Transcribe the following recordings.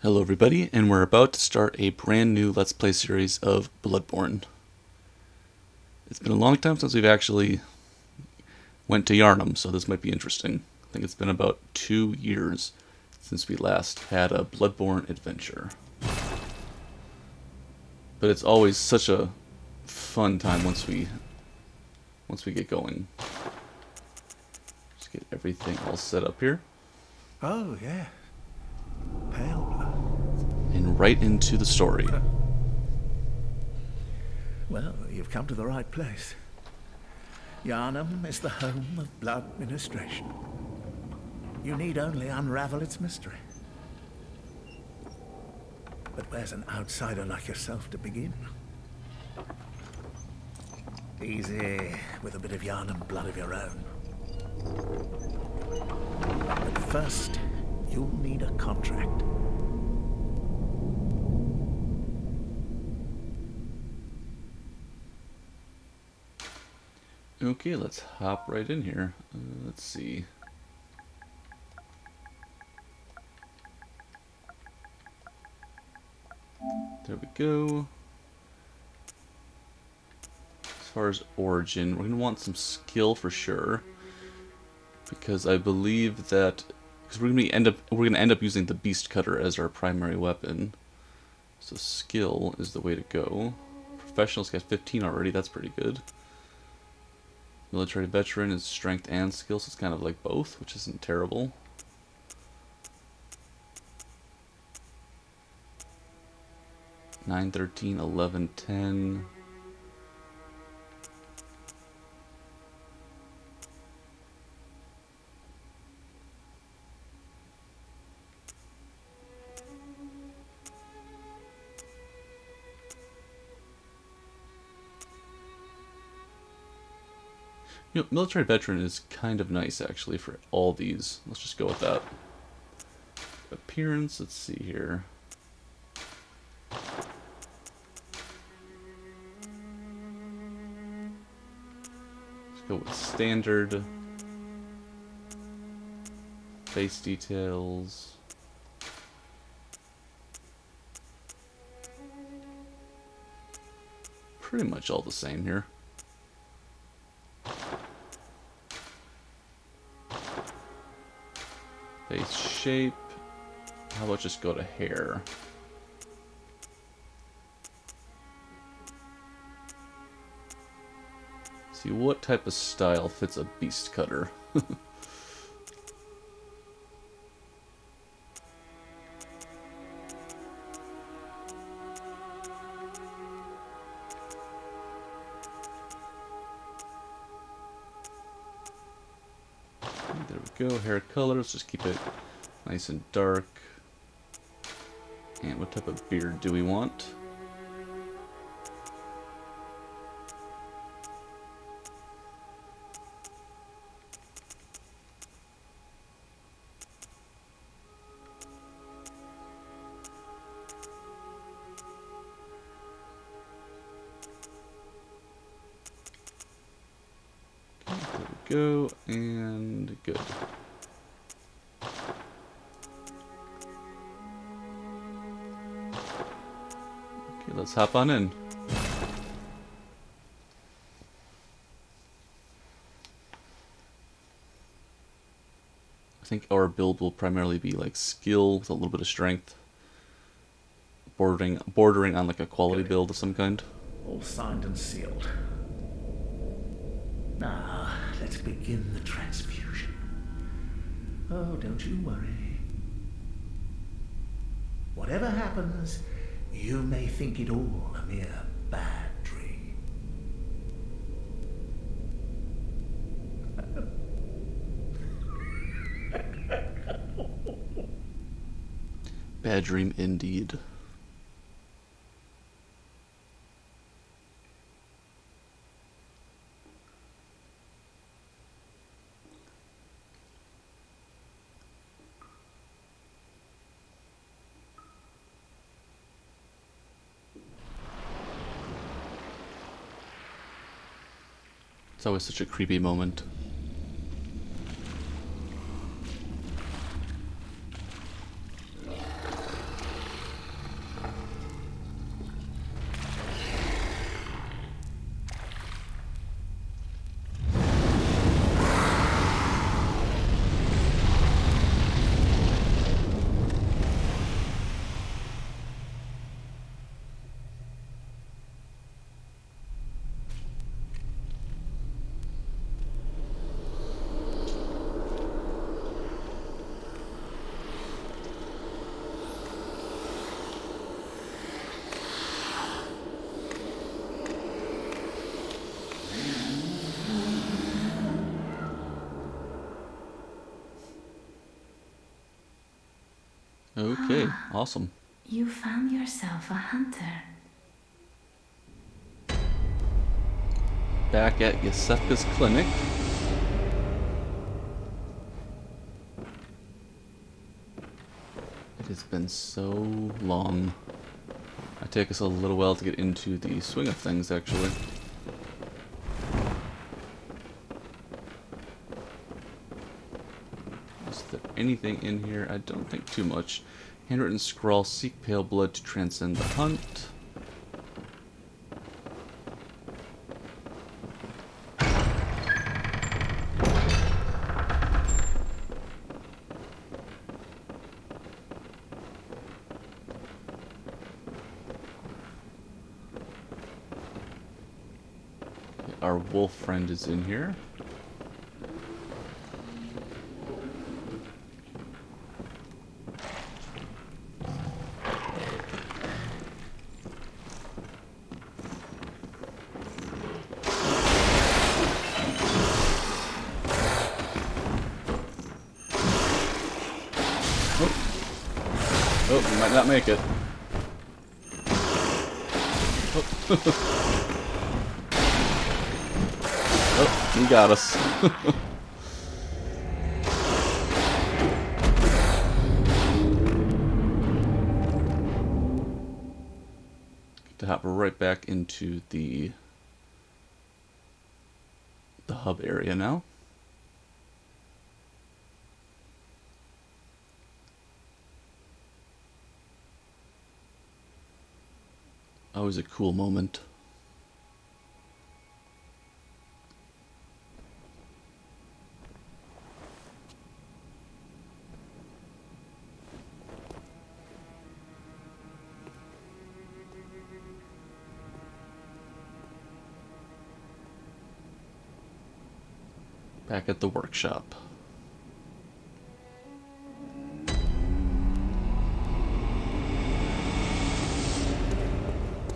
Hello everybody, and we're about to start a brand new Let's Play series of Bloodborne. It's been a long time since we've actually went to Yharnam, so this might be interesting. I think it's been about 2 years since we last had a Bloodborne adventure. But it's always such a fun time once we get going. Just get everything all set up here. Oh, yeah. Pale blood. And right into the story. Well, you've come to the right place. Yharnam is the home of blood administration. You need only unravel its mystery. But where's an outsider like yourself to begin? Easy, with a bit of Yharnam blood of your own. But first, you'll need a contract. Okay, let's hop right in here. Let's see. There we go. As far as origin, we're going to want some skill for sure, because I believe that we're going to end up using the beast cutter as our primary weapon. So skill is the way to go. Professional's got 15 already. That's pretty good. Military veteran is strength and skill, so it's kind of like both, which isn't terrible. 9, 13, 11, 10. You know, military veteran is kind of nice actually for all these. Let's just go with that. Appearance, let's see here. Let's go with standard. Face details. Pretty much all the same here. Face shape. How about just go to hair? See what type of style fits a beast cutter. There we go. Hair color. Let's just keep it nice and dark. And what type of beard do we want? There we go, and good. Okay, let's hop on in. I think our build will primarily be like skill with a little bit of strength, bordering on like a quality build of some kind. All signed and sealed. Now, let's begin the transfusion. Oh, don't you worry. Whatever happens, you may think it all a mere bad dream. Bad dream indeed. It's always such a creepy moment. Okay, awesome. You found yourself a hunter. Back at Yosefka's clinic. It has been so long. It take us a little while to get into the swing of things, actually. Is there anything in here? I don't think too much. Handwritten scrawl, seek pale blood to transcend the hunt. Our wolf friend is in here. Oh, we might not make it. Oh, he got us. To hop right back into the hub area now. Always a cool moment. Back at the workshop.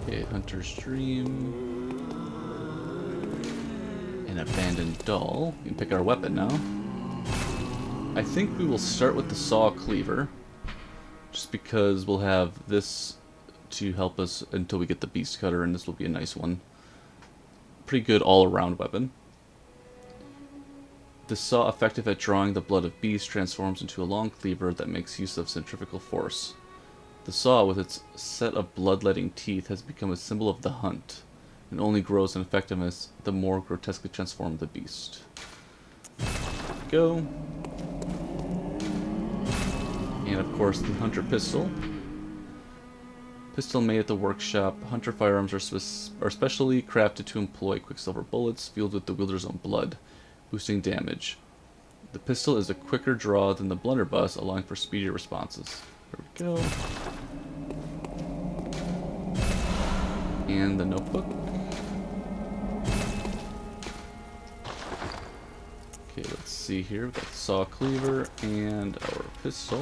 Okay, Hunter's Dream. An abandoned doll. We can pick our weapon now. I think we will start with the saw cleaver. Just because we'll have this to help us until we get the beast cutter, and this will be a nice one. Pretty good all-around weapon. The saw, effective at drawing the blood of beasts, transforms into a long cleaver that makes use of centrifugal force. The saw, with its set of bloodletting teeth, has become a symbol of the hunt, and only grows in effectiveness the more grotesquely transformed the beast. Go. And of course, the hunter pistol. Pistol made at the workshop. Hunter firearms are specially crafted to employ quicksilver bullets fueled with the wielder's own blood, boosting damage. The pistol is a quicker draw than the blunderbuss, allowing for speedier responses. There we go. And the notebook. Okay, let's see here. We've got the saw cleaver and our pistol.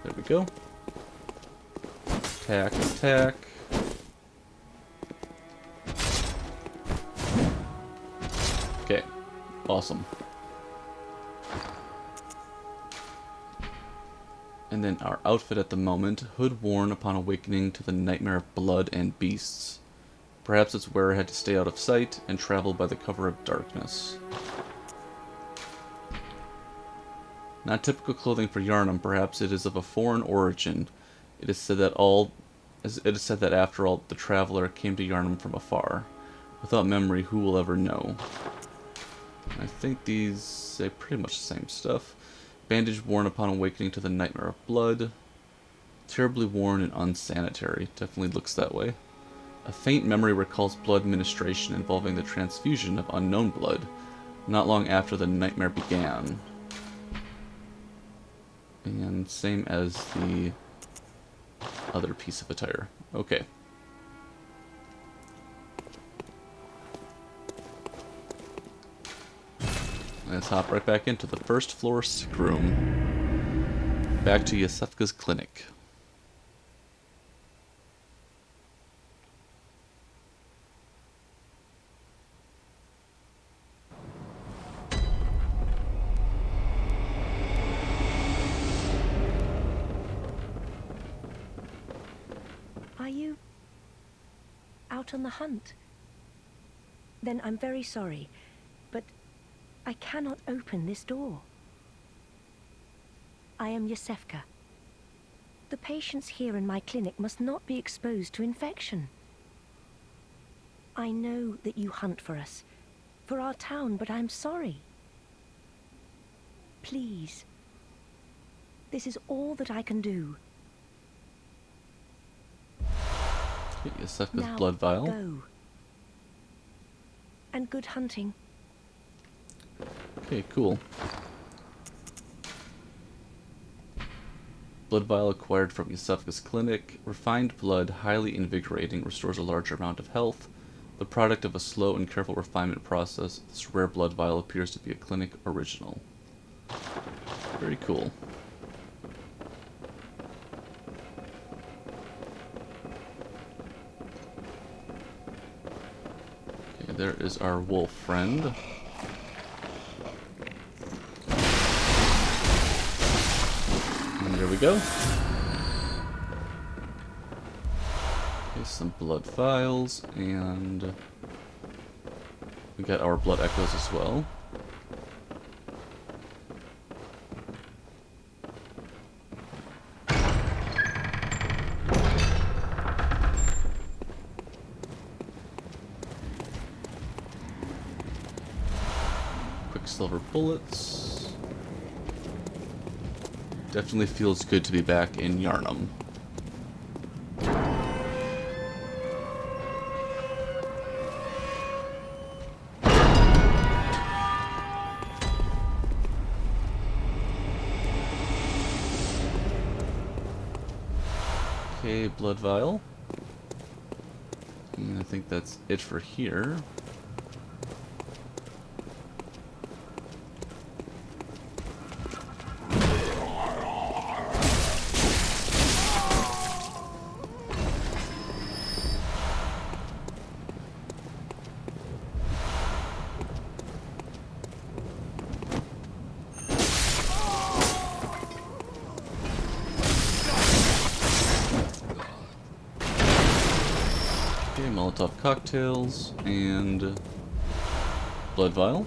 There we go. Attack, attack. Okay, awesome. And then our outfit at the moment, hood worn upon awakening to the nightmare of blood and beasts. Perhaps its wearer had to stay out of sight and travel by the cover of darkness. Not typical clothing for Yharnam, perhaps it is of a foreign origin. It is said that after all, the traveler came to Yharnam from afar. Without memory, who will ever know? I think these say pretty much the same stuff. Bandage worn upon awakening to the nightmare of blood. Terribly worn and unsanitary. Definitely looks that way. A faint memory recalls blood ministration involving the transfusion of unknown blood, not long after the nightmare began. And same as the other piece of attire. Okay. Let's hop right back into the first floor sick room. Back to Yosefka's clinic. out on the hunt. Then I'm very sorry, but I cannot open this door. I am Yosefka. The patients here in my clinic must not be exposed to infection. I know that you hunt for us, for our town, but I'm sorry. Please. This is all that I can do. Yosefka's Now, blood vial. go. And good hunting. Okay, cool. Blood vial acquired from Yosefka's clinic. Refined blood, highly invigorating, restores a larger amount of health. The product of a slow and careful refinement process, this rare blood vial appears to be a clinic original. Very cool. Okay, there is our wolf friend. And there we go. Okay, some blood vials, and we got our blood echoes as well. Quicksilver bullets. Definitely feels good to be back in Yharnam. Okay, blood vial. And I think that's it for here. Okay, Molotov cocktails and blood vial.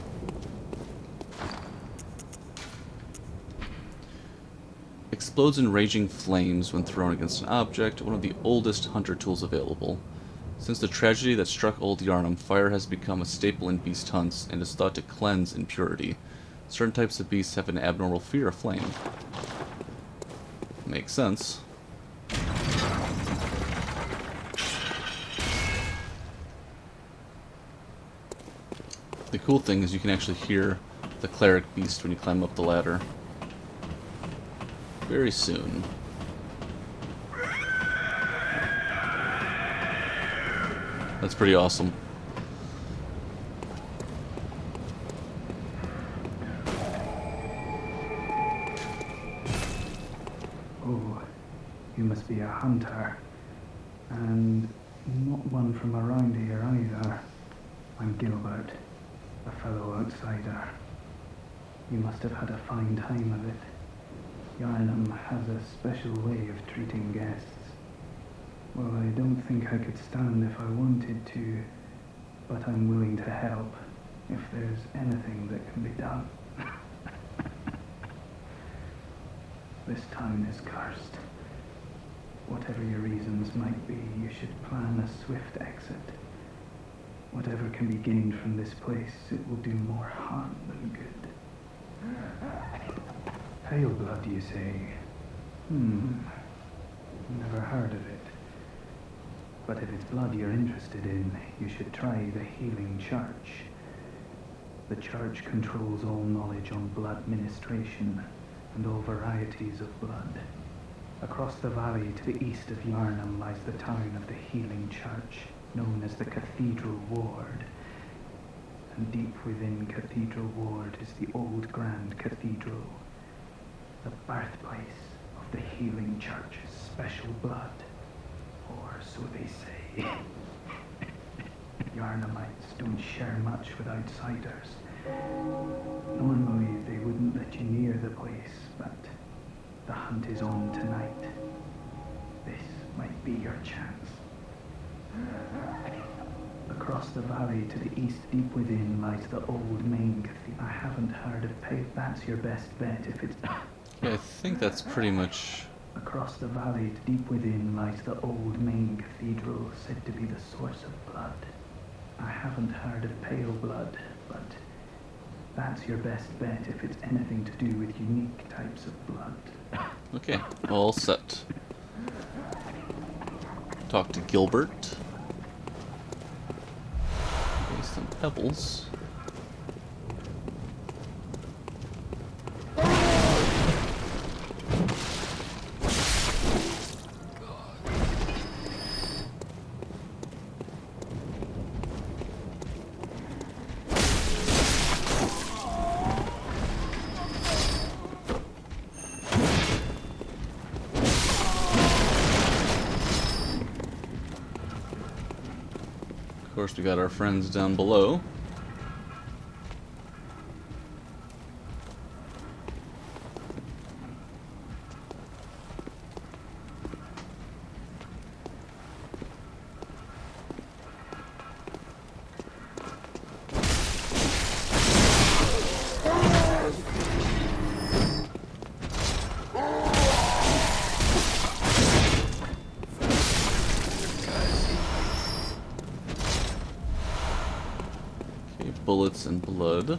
Explodes in raging flames when thrown against an object, one of the oldest hunter tools available. Since the tragedy that struck old Yharnam, fire has become a staple in beast hunts and is thought to cleanse impurity. Certain types of beasts have an abnormal fear of flame. Makes sense. The cool thing is you can actually hear the cleric beast when you climb up the ladder. Very soon. That's pretty awesome. Oh, you must be a hunter. And not one from around here either. I'm Gilbert, a fellow outsider. You must have had a fine time of it. Yharnam has a special way of treating guests. Well, I don't think I could stand if I wanted to, but I'm willing to help if there's anything that can be done. This town is cursed. Whatever your reasons might be, you should plan a swift exit. Whatever can be gained from this place, it will do more harm than good. Pale blood, you say? Never heard of it. But if it's blood you're interested in, you should try the Healing Church. The church controls all knowledge on blood ministration and all varieties of blood. Across the valley to the east of Yharnam lies the town of the Healing Church, known as the Cathedral Ward. And deep within Cathedral Ward is the old Grand Cathedral, the birthplace of the Healing Church's special blood, or so they say. Yharnamites don't share much with outsiders. Normally they wouldn't let you near the place, but the hunt is on tonight. This might be your chance. Across the valley to the east, deep within, lies the old main cathedral. I haven't heard of pay. That's your best bet if it's... Yeah, I think that's pretty much... Across the valley to deep within lies the old main cathedral, said to be the source of blood. I haven't heard of pale blood, but that's your best bet if it's anything to do with unique types of blood. Okay, all set. Talk to Gilbert. Okay, some pebbles. Of course, we got our friends down below. Bullets and blood. Or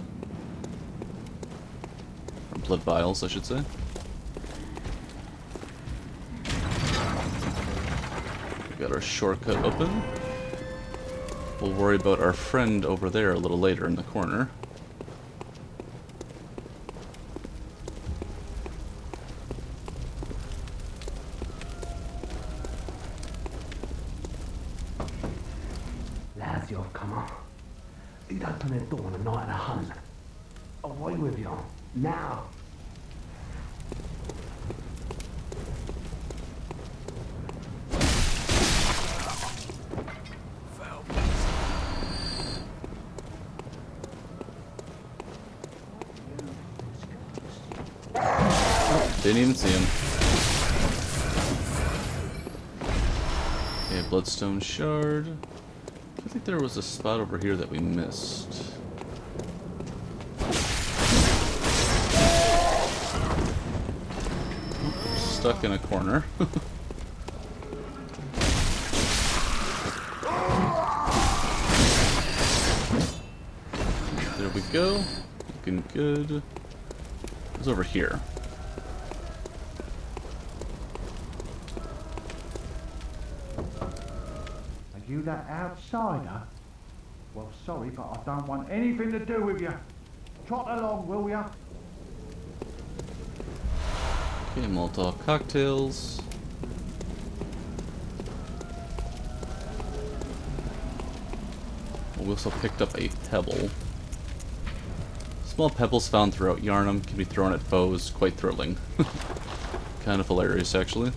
blood vials, I should say. We got our shortcut open. We'll worry about our friend over there a little later in the corner. Lads, you've come on. You'd open the door on a night of a hunt. Away with you. Now. Didn't even see him. Okay, bloodstone shard. I think there was a spot over here that we missed. Oh, stuck in a corner. There we go. Looking good. It's over here. You that outsider? Well, sorry, but I don't want anything to do with you. Trot along, will ya? Okay, Molotov cocktails. We also picked up a pebble. Small pebbles found throughout Yharnam can be thrown at foes, quite thrilling. Kind of hilarious, actually.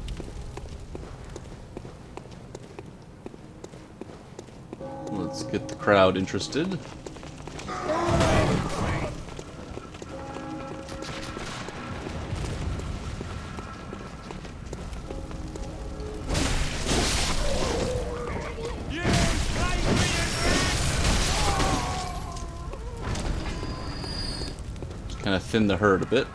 Let's get the crowd interested. Just kind of thin the herd a bit.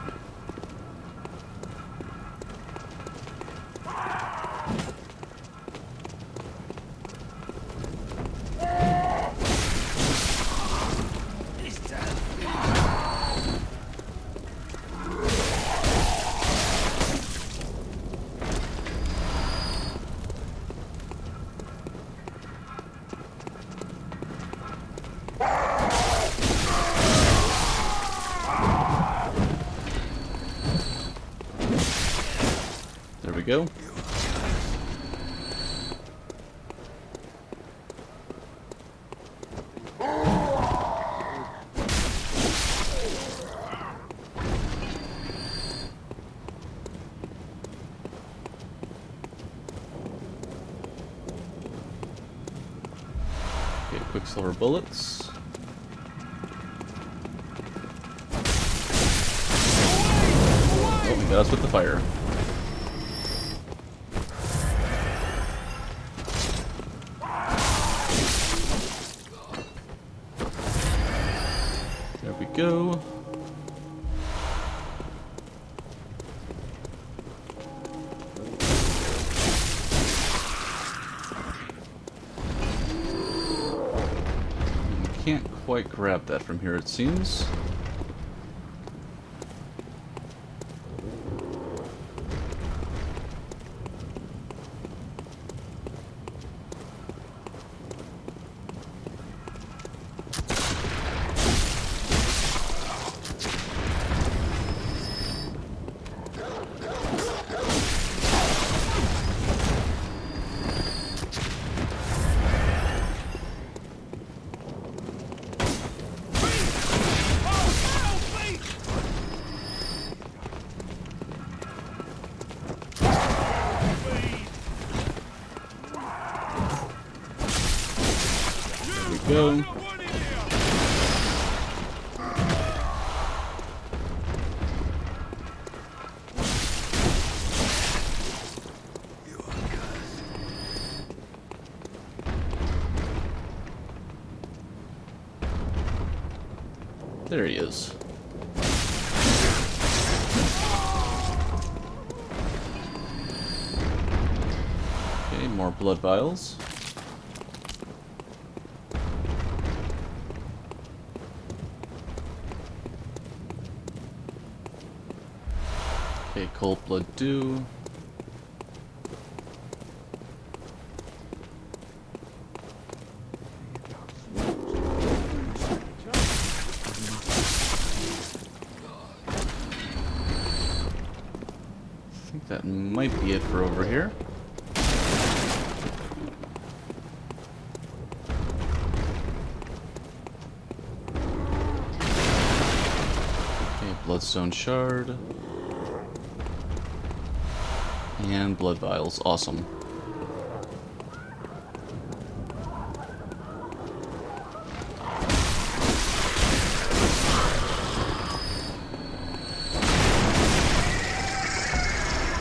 There we go. Okay, quicksilver bullets. Oh, he got us with the fire. go. Can't quite grab that from here, it seems. Go. There he is. Okay, more blood vials. Okay, cold blood dew. I think that might be it for over here. Okay, bloodstone shard. And blood vials. Awesome.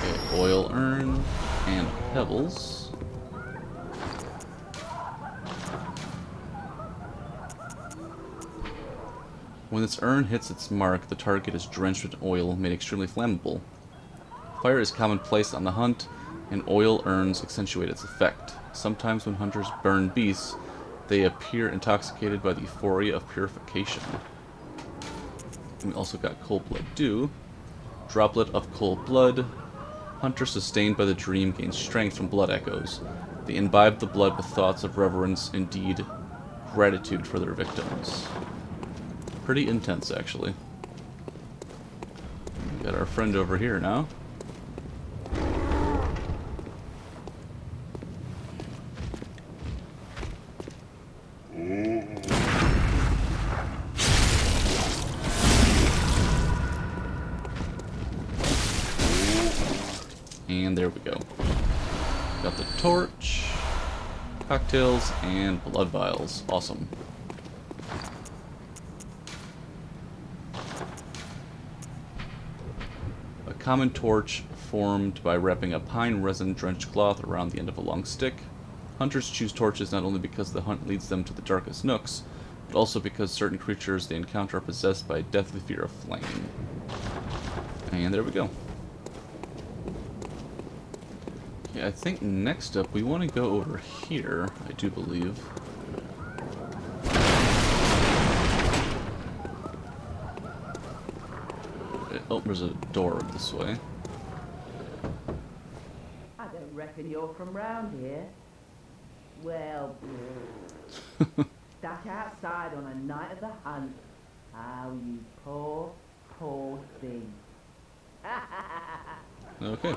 Okay, oil urn and pebbles. When this urn hits its mark, the target is drenched with oil, made extremely flammable. Fire is commonplace on the hunt, and oil urns accentuate its effect. Sometimes when hunters burn beasts, they appear intoxicated by the euphoria of purification. And we also got cold blood dew. Droplet of cold blood. Hunter sustained by the dream gains strength from blood echoes. They imbibe the blood with thoughts of reverence, indeed, gratitude for their victims. Pretty intense, actually. Got our friend over here now. And there we go. Got the torch, cocktails, and blood vials. Awesome. A common torch formed by wrapping a pine resin drenched cloth around the end of a long stick. Hunters choose torches not only because the hunt leads them to the darkest nooks, but also because certain creatures they encounter are possessed by a deathly fear of flame. And there we go. Okay, I think next up we want to go over here, I do believe. Oh, there's a door this way. I don't reckon you're from round here. Well, stuck outside on a night of the hunt. How you poor, poor thing. Okay.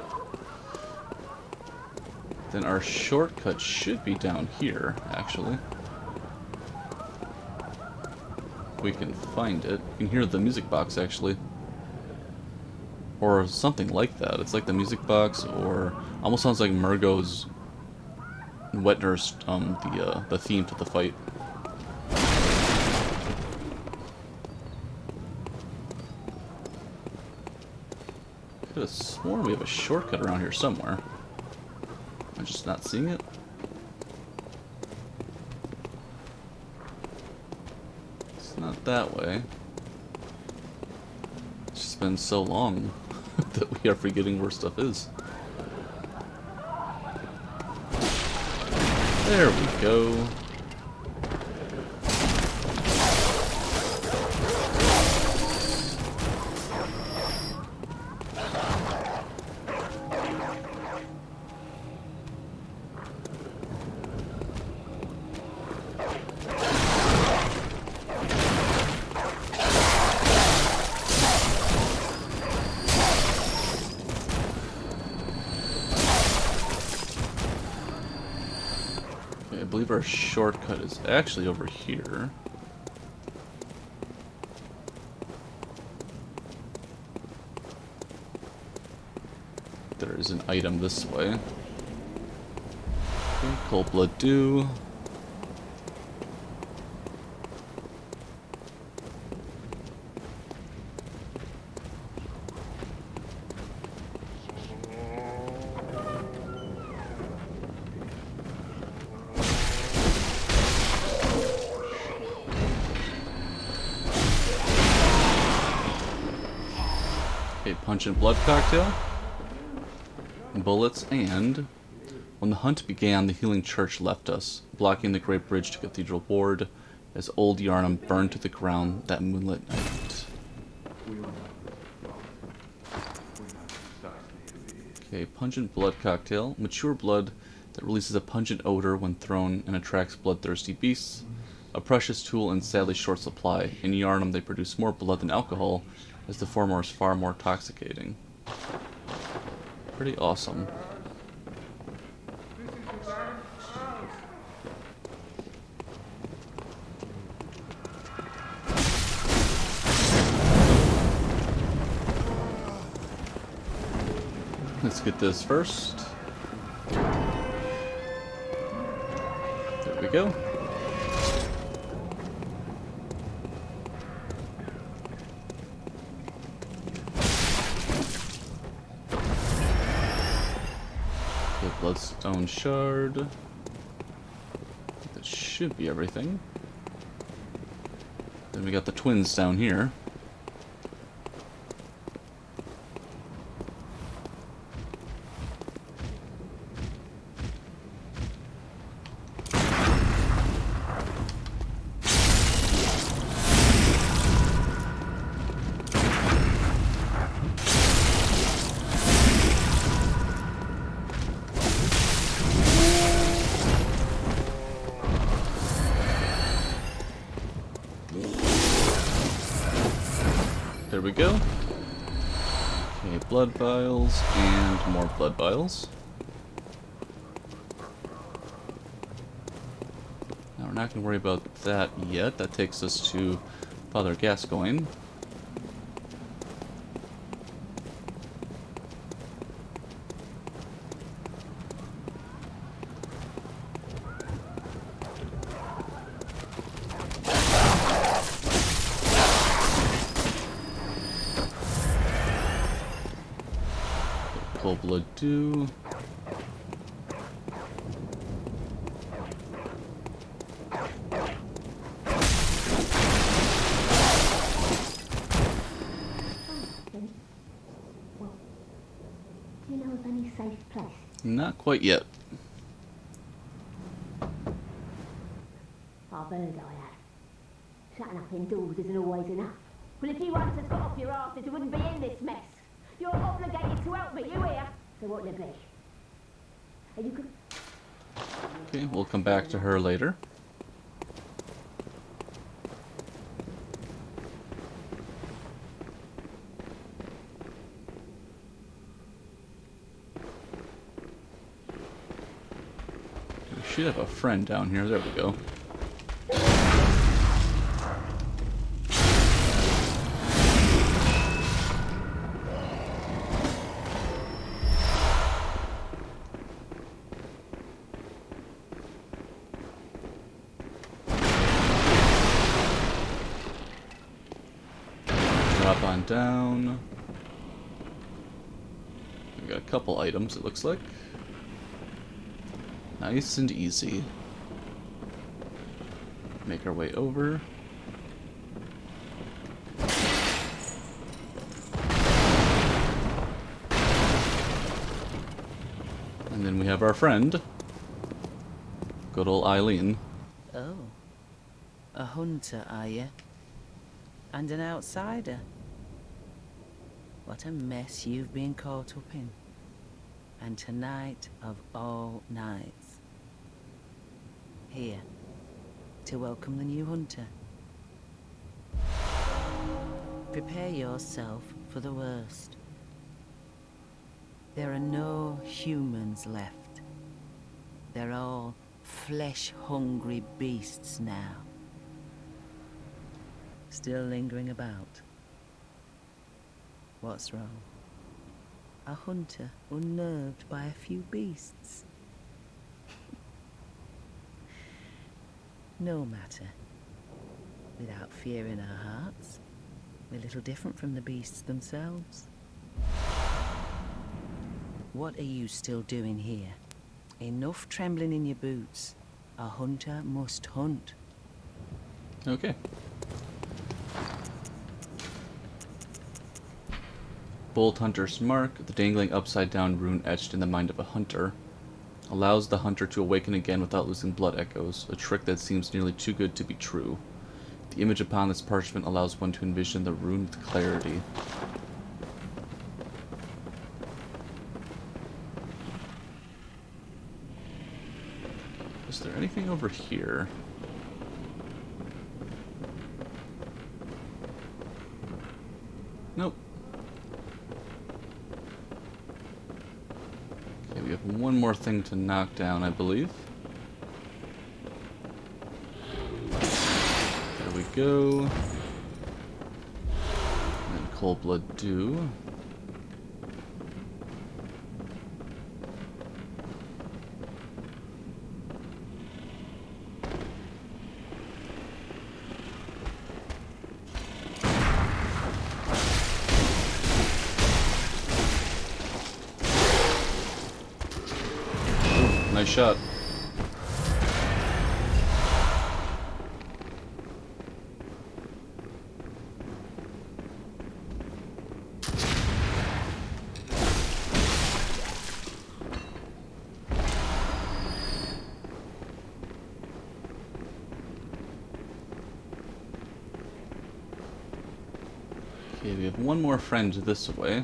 Then our shortcut should be down here, actually. We can find it. You can hear the music box, actually. Or something like that. It's like the music box, or almost sounds like Murgo's Wet Nurse, the theme to the fight. Could have sworn we have a shortcut around here somewhere. I'm just not seeing it. It's not that way. It's just been so long that we are forgetting where stuff is. There we go. I believe our shortcut is actually over here. There is an item this way. Okay, cold blood dew. A pungent blood cocktail, bullets, and when the hunt began, the healing church left us, blocking the great bridge to Cathedral Ward as old Yharnam burned to the ground that moonlit night. Okay, pungent blood cocktail, mature blood that releases a pungent odor when thrown and attracts bloodthirsty beasts. A precious tool in sadly short supply. In Yharnam, they produce more blood than alcohol, as the former is far more intoxicating. Pretty awesome. Let's get this first. There we go. Bloodstone shard. That should be everything. Then we got the twins down here. There we go. Okay, blood vials and more blood vials. Now we're not going to worry about that yet. That takes us to Father Gascoigne. Cold blood dew. Well, do you know of any safe place? Not quite yet. I've heard I have. Shutting up indoors isn't always enough. Well, if you once had got off your arses, you wouldn't be in this mess. You're obligated to help me, you hear? So what'll it be? Are you good? Okay, we'll come back to her later. We should have a friend down here. There we go. Drop on down. We got a couple items, it looks like. Nice and easy. Make our way over. then we have our friend, good old Eileen. Oh. A hunter, are you? And an outsider? What a mess you've been caught up in. And tonight of all nights. Here, to welcome the new hunter. Prepare yourself for the worst. There are no humans left. They're all flesh-hungry beasts now. Still lingering about. What's wrong? A hunter unnerved by a few beasts? No matter. Without fear in our hearts, we're little different from the beasts themselves. What are you still doing here? Enough trembling in your boots. A hunter must hunt. Okay. Bolt Hunter's Mark, the dangling upside-down rune etched in the mind of a hunter, allows the hunter to awaken again without losing blood echoes, a trick that seems nearly too good to be true. The image upon this parchment allows one to envision the rune with clarity. Is there anything over here? Nope. Okay, we have one more thing to knock down, I believe. There we go. And Cold Blood Dew. Nice shot. Okay, we have one more friend this way.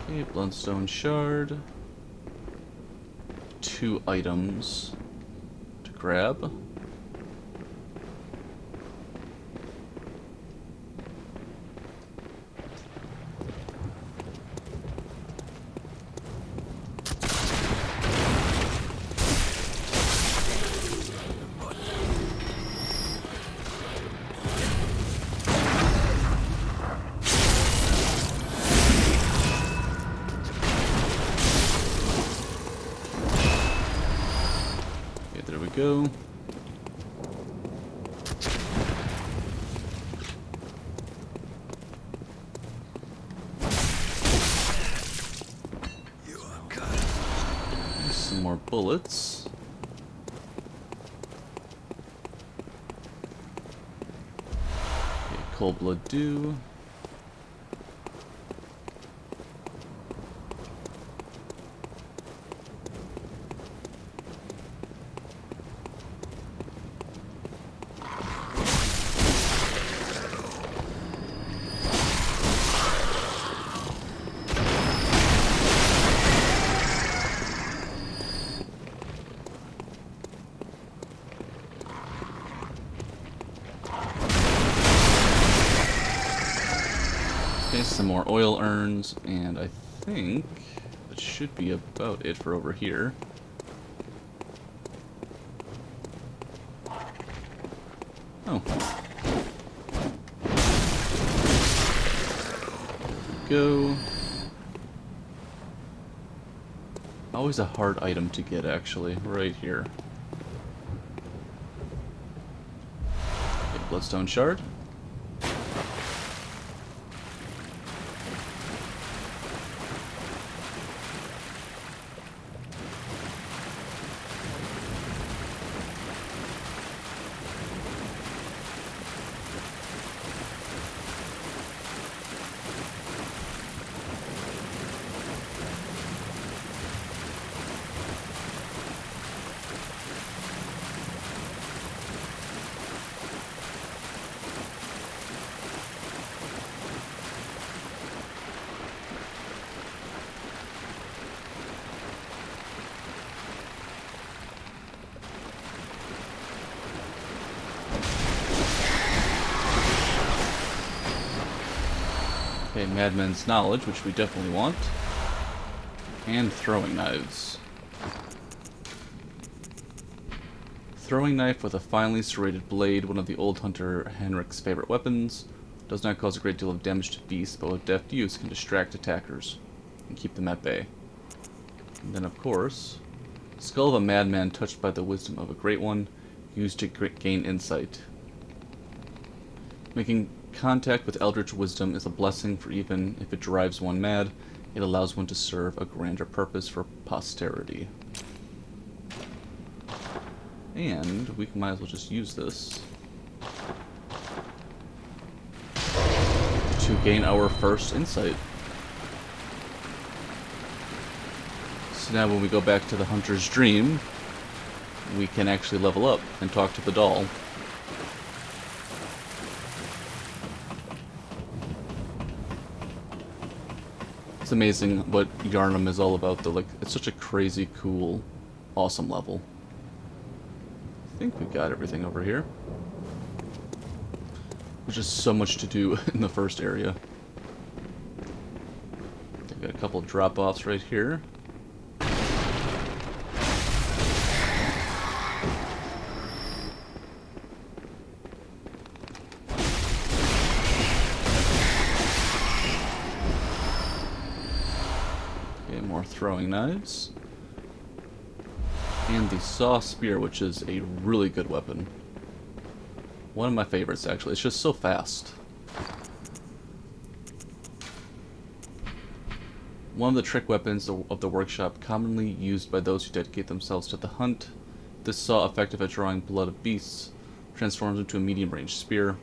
Okay, Bloodstone Shard. 2 items to grab. There we go. Some more bullets. Okay, Cold Blood Dew. Okay, some more oil urns, and I think that should be about it for over here. Oh. Go. Always a hard item to get, actually, right here. Okay, Bloodstone Shard. Madman's Knowledge, which we definitely want. And throwing knives. Throwing knife with a finely serrated blade, one of the old hunter Henrik's favorite weapons, does not cause a great deal of damage to beasts, but with deft use can distract attackers and keep them at bay. And then, of course, Skull of a Madman touched by the wisdom of a great one, used to gain insight. Making contact with eldritch wisdom is a blessing, for even if it drives one mad, it allows one to serve a grander purpose for posterity. And we might as well just use this to gain our first insight. So now when we go back to the Hunter's Dream, we can actually level up and talk to the doll. It's amazing what Yharnam is all about, though. Like, it's such a crazy, cool, awesome level. I think we've got everything over here. There's just so much to do in the first area. I've got a couple of drop-offs right here. Okay, more throwing knives. And the saw spear, which is a really good weapon. One of my favorites, actually. It's just so fast. One of the trick weapons of the workshop, commonly used by those who dedicate themselves to the hunt. This saw, effective at drawing blood of beasts, transforms into a medium-range spear.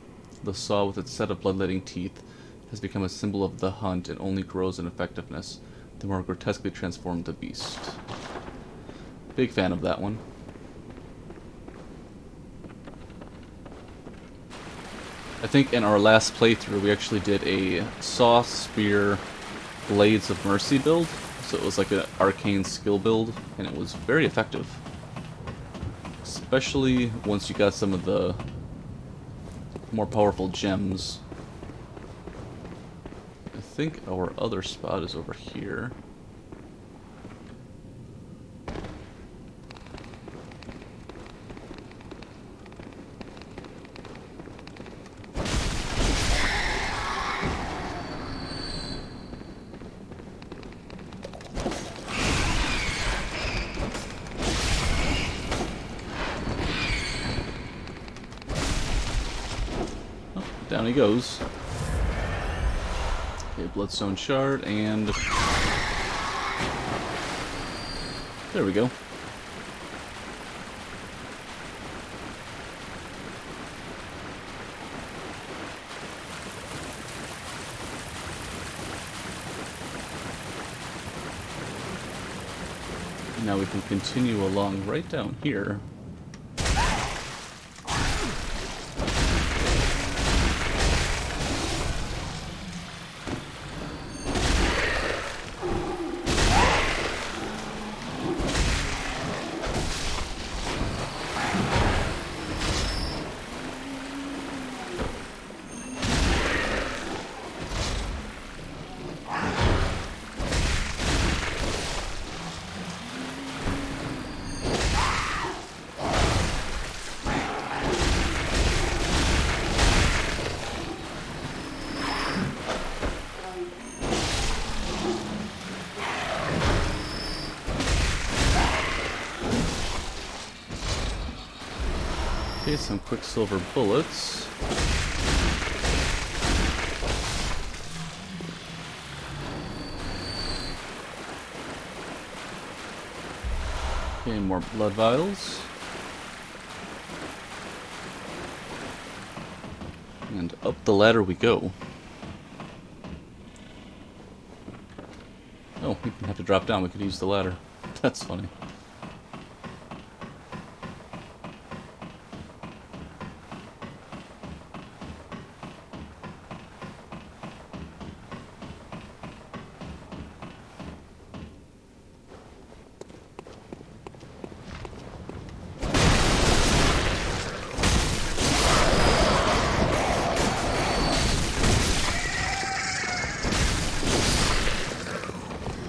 The saw, with its set of bloodletting teeth, has become a symbol of the hunt and only grows in effectiveness the more grotesquely transformed the beast. Big fan of that one. I think in our last playthrough we actually did a saw, spear, Blades of Mercy build. So it was like an arcane skill build, and it was very effective. Especially once you got some of the more powerful gems. I think our other spot is over here. Down he goes. Okay, Bloodstone Shard, and there we go. Now we can continue along right down here. Okay, some quicksilver bullets. Okay, more blood vials. And up the ladder we go. Oh, we didn't have to drop down, we could use the ladder. That's funny.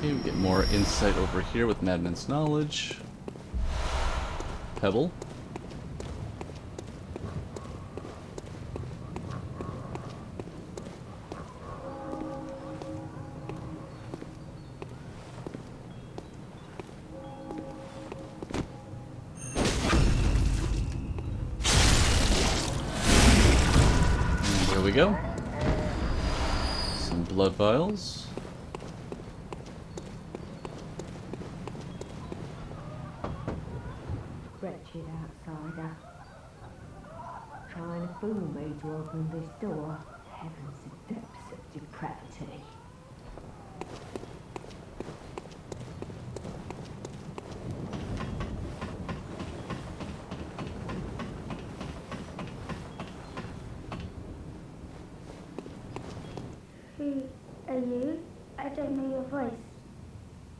Okay, we get more insight over here with Madman's knowledge. Pebble. And there we go. Some blood vials. Wretched outsider. Trying to fool me to open this door. Heavens, the depths of depravity. Who are you? I don't know your voice,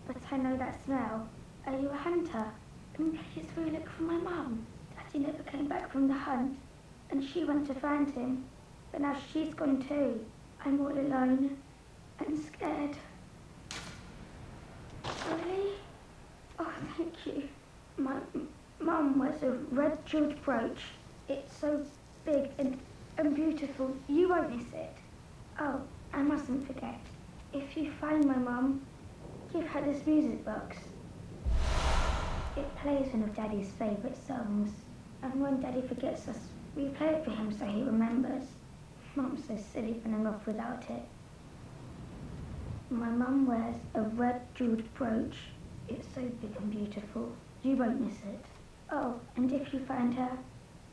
but I know that smell. Are you a hunter? And please will look for my mum. Daddy never came back from the hunt, and she went to find him, but now she's gone too. I'm all alone and scared. Really? Oh, thank you. My mum wears a red jeweled brooch. It's so big and beautiful. You won't miss it. Oh, I mustn't forget. If you find my mum, give her this music box. It plays one of Daddy's favourite songs, and when Daddy forgets us, we play it for him so he remembers. Mum's so silly running off without it. My mum wears a red jeweled brooch. It's so big and beautiful. You won't miss it. Oh, and if you find her,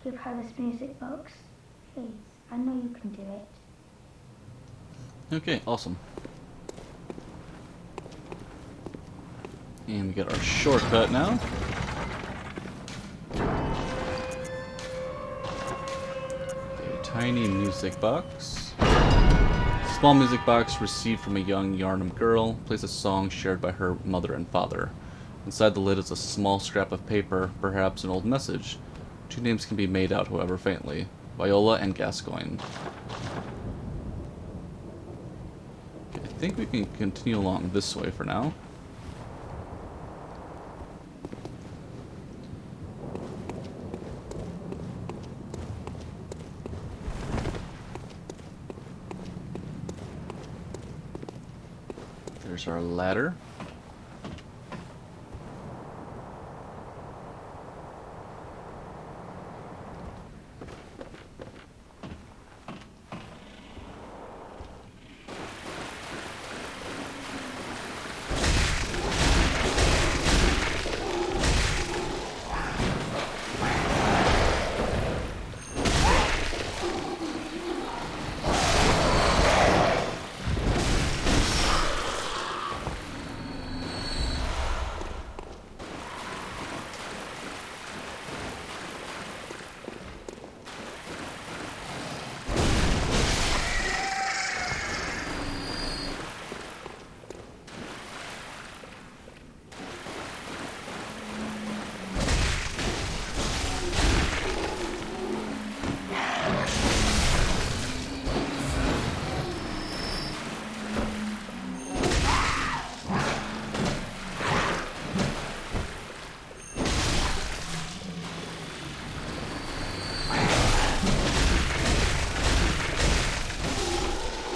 give her this music box. Please, I know you can do it. Okay, awesome. And we get our shortcut now. A tiny music box. Small music box received from a young Yharnam girl. Plays a song shared by her mother and father. Inside the lid is a small scrap of paper, perhaps an old message. Two names can be made out, however, faintly. Viola and Gascoigne. Okay, I think we can continue along this way for now. There's our ladder.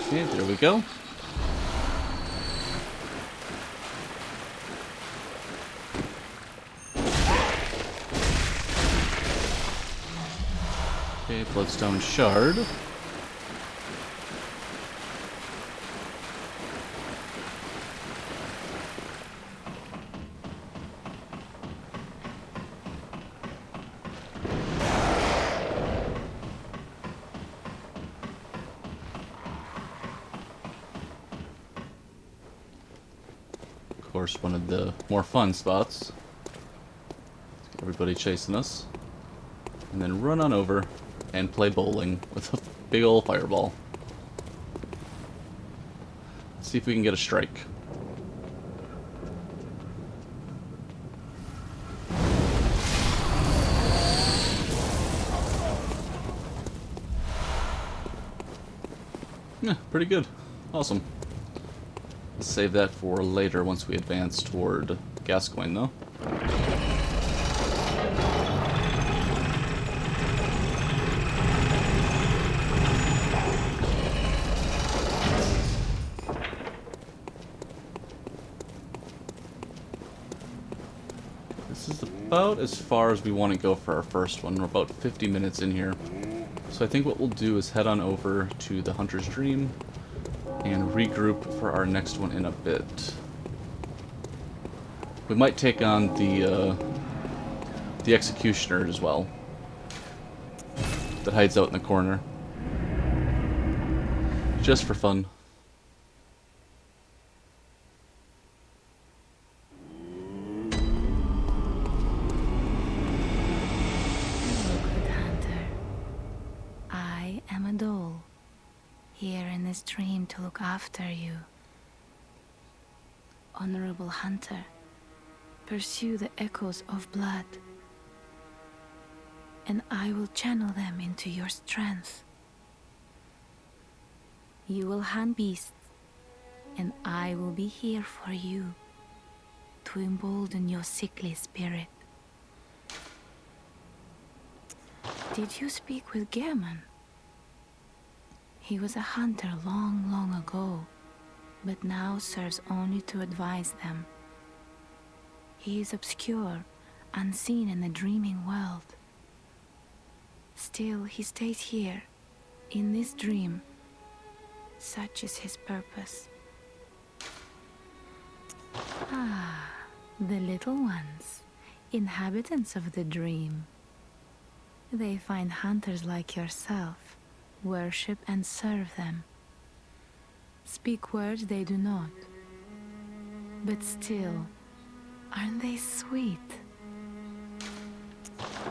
Okay, there we go. Okay, bloodstone shard. Of course, one of the more fun spots. Everybody chasing us. And then run on over and play bowling with a big old fireball. Let's see if we can get a strike. Yeah, pretty good. Awesome. Save that for later once we advance toward Gascoigne, though. This is about as far as we want to go for our first one. We're about 50 minutes in here. So I think what we'll do is head on over to the Hunter's Dream and regroup for our next one in a bit. We might take on the Executioner as well, that hides out in the corner, just for fun. Here in this dream to look after you. Honorable hunter, pursue the echoes of blood, and I will channel them into your strength. You will hunt beasts, and I will be here for you to embolden your sickly spirit. Did you speak with Gehrman? He was a hunter long, long ago, but now serves only to advise them. He is obscure, unseen in the dreaming world. Still, he stays here, in this dream. Such is his purpose. Ah, the little ones, inhabitants of the dream. They find hunters like yourself, worship and serve them. Speak words they do not, but still, aren't they sweet?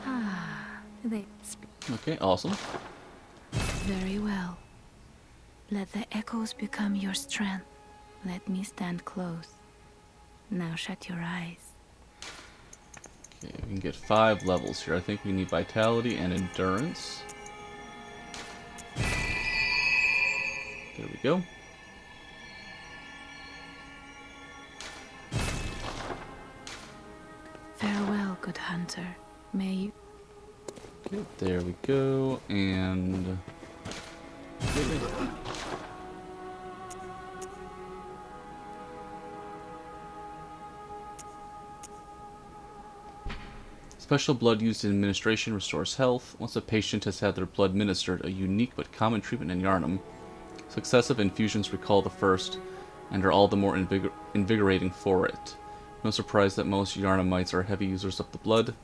Ah, they speak. Okay, awesome. Very well. Let the echoes become your strength. Let me stand close. Now shut your eyes. Okay, we can get 5 levels here. I think we need Vitality and Endurance. There we go. Farewell, good hunter. May you... Okay, there we go, and... Special blood used in administration restores health. Once a patient has had their blood ministered, a unique but common treatment in Yharnam. Successive infusions recall the first, and are all the more invigorating for it. No surprise that most Yharnamites are heavy users of the blood.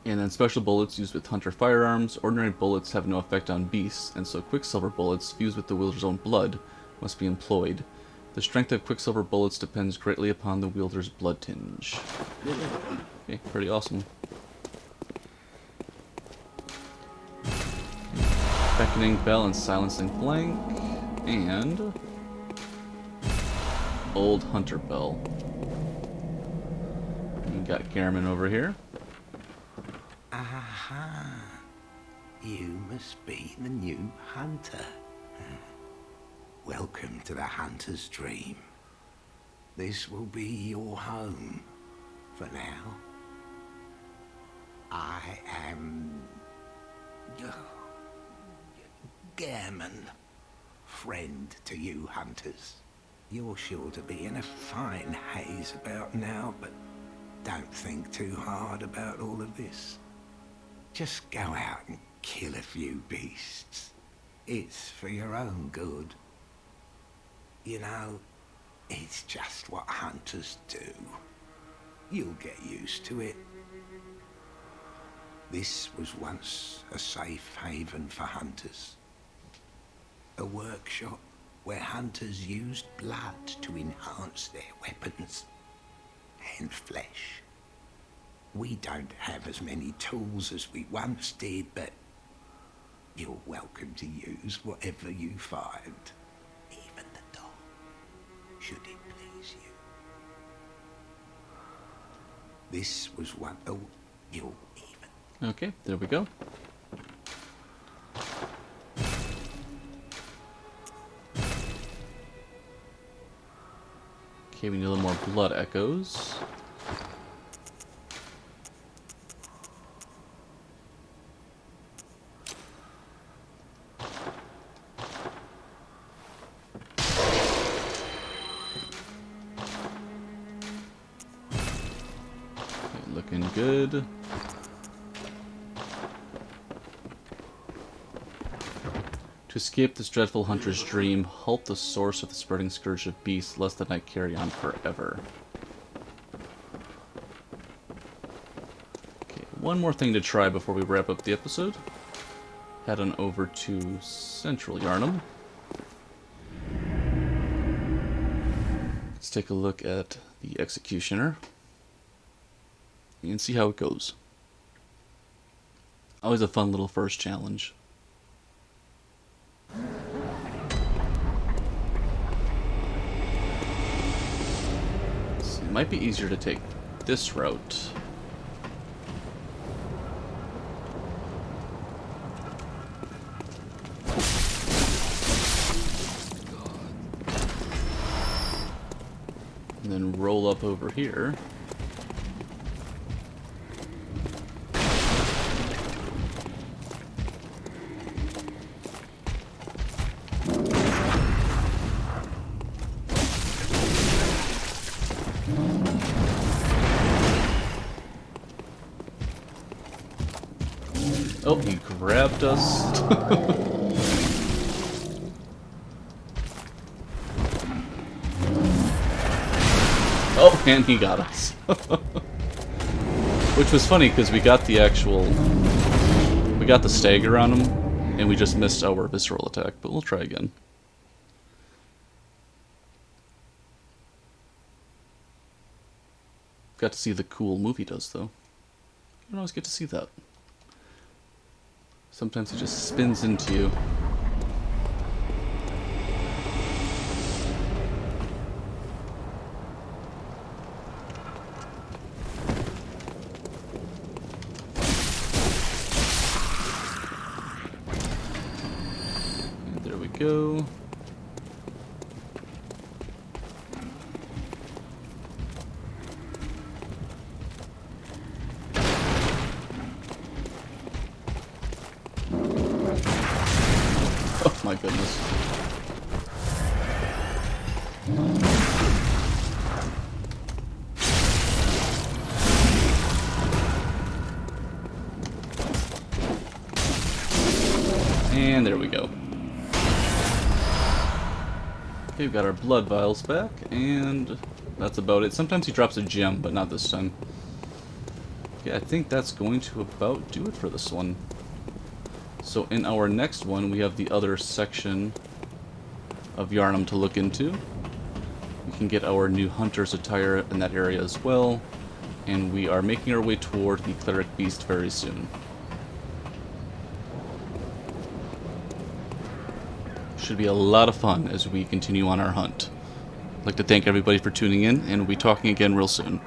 And then special bullets used with hunter firearms. Ordinary bullets have no effect on beasts, and so quicksilver bullets fused with the wielder's own blood must be employed. The strength of quicksilver bullets depends greatly upon the wielder's blood tinge. Okay, pretty awesome. Beckoning Bell and Silencing Flank, and Old Hunter Bell. We got Gehrman over here. Aha! You must be the new hunter. Welcome to the Hunter's Dream. This will be your home for now. I am... Gehrman, friend to you hunters. You're sure to be in a fine haze about now, but don't think too hard about all of this. Just go out and kill a few beasts. It's for your own good. You know, it's just what hunters do. You'll get used to it. This was once a safe haven for hunters. A workshop where hunters used blood to enhance their weapons and flesh. We don't have as many tools as we once did, but you're welcome to use whatever you find. Even the dog, should it please you. This was one... Oh, you'll even... Okay, there we go. Okay, we need a little more blood echoes. Okay, looking good. To escape this dreadful hunter's dream, halt the source of the spreading scourge of beasts, lest the night carry on forever. Okay, one more thing to try before we wrap up the episode. Head on over to Central Yharnam. Let's take a look at the Executioner and see how it goes. Always a fun little first challenge. It might be easier to take this route. And then roll up over here. Oh, he grabbed us. Oh, and he got us. Which was funny because we got the stagger on him, and we just missed our visceral attack, but we'll try again. Got to see the cool move he does, though. You don't always get to see that. Sometimes he just spins into you. And there we go. Oh my goodness. And there we go. Okay, we've got our blood vials back, and that's about it. Sometimes he drops a gem, but not this time. Okay, I think that's going to about do it for this one. So in our next one, we have the other section of Yharnam to look into. We can get our new hunter's attire in that area as well. And we are making our way toward the cleric beast very soon. Should be a lot of fun as we continue on our hunt. I'd like to thank everybody for tuning in, and we'll be talking again real soon.